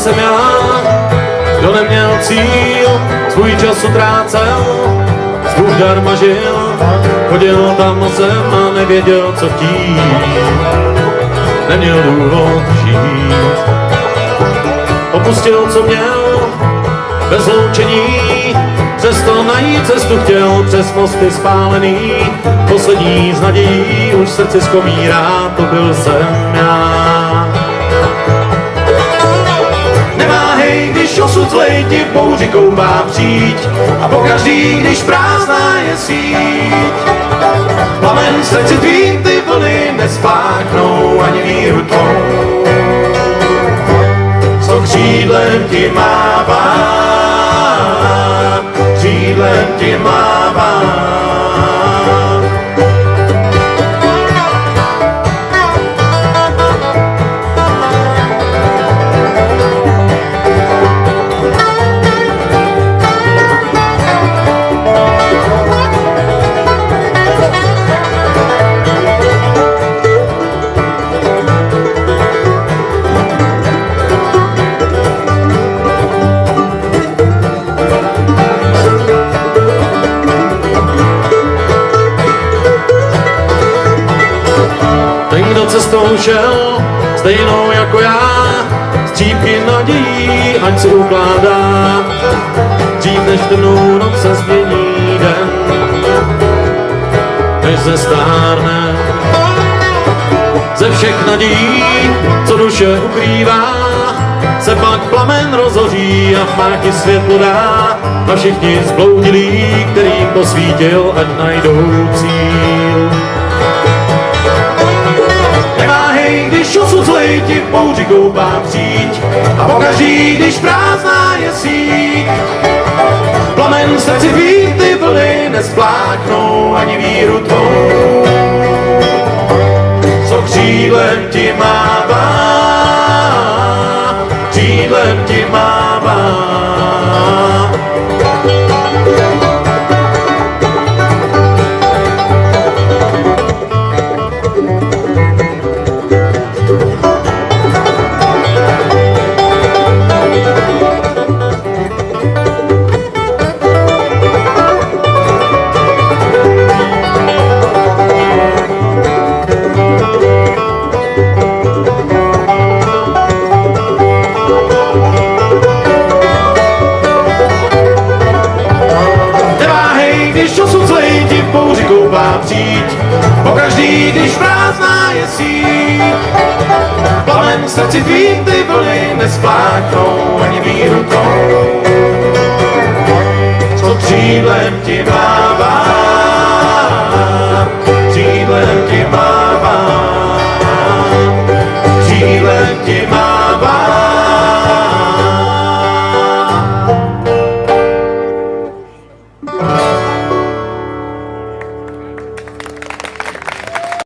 jsem já, kdo neměl cíl, svůj čas utrácel, svůj darma žil, chodil tam sem a nevěděl, co chtít, neměl důvod žít. Opustil, co měl, bez loučení, přesto najít cestu chtěl přes mosty spálený. Poslední z nadějí už srdci zkomírá, to byl jsem já. Neváhej, když osud zlej ti v bouři koupá přijď, a pokaždý, když prázdná je síť. Plamen v srdci tvým ty vlny nespláchnou ani víru tvou. Co křídlem ti mává, křídlem ti mává. Cestou šel, stejnou jako já, střípky nadějí, ať si ukládá. Dřív než temnou noc se změní den, než se stárne. Ze všech nadějí, co duše ukrývá, se pak plamen rozhoří a v máti světlo dá. A všichni zbloudilí, kterým posvítil, ať najdou cíl. Když osud zlej ti v bouři koupá přijď, a pokaždý, když prázdná je síť. Plamen v srdci tvým ty vlny nespláchnou ani víru tvou. Co křídlem ti mává, křídlem ti mává. Přijď, pokaždý, když prázdná je síť. Plamen v srdci tvým ty vlny nespláchnou ani víru tvou. Co křídlem ti mává,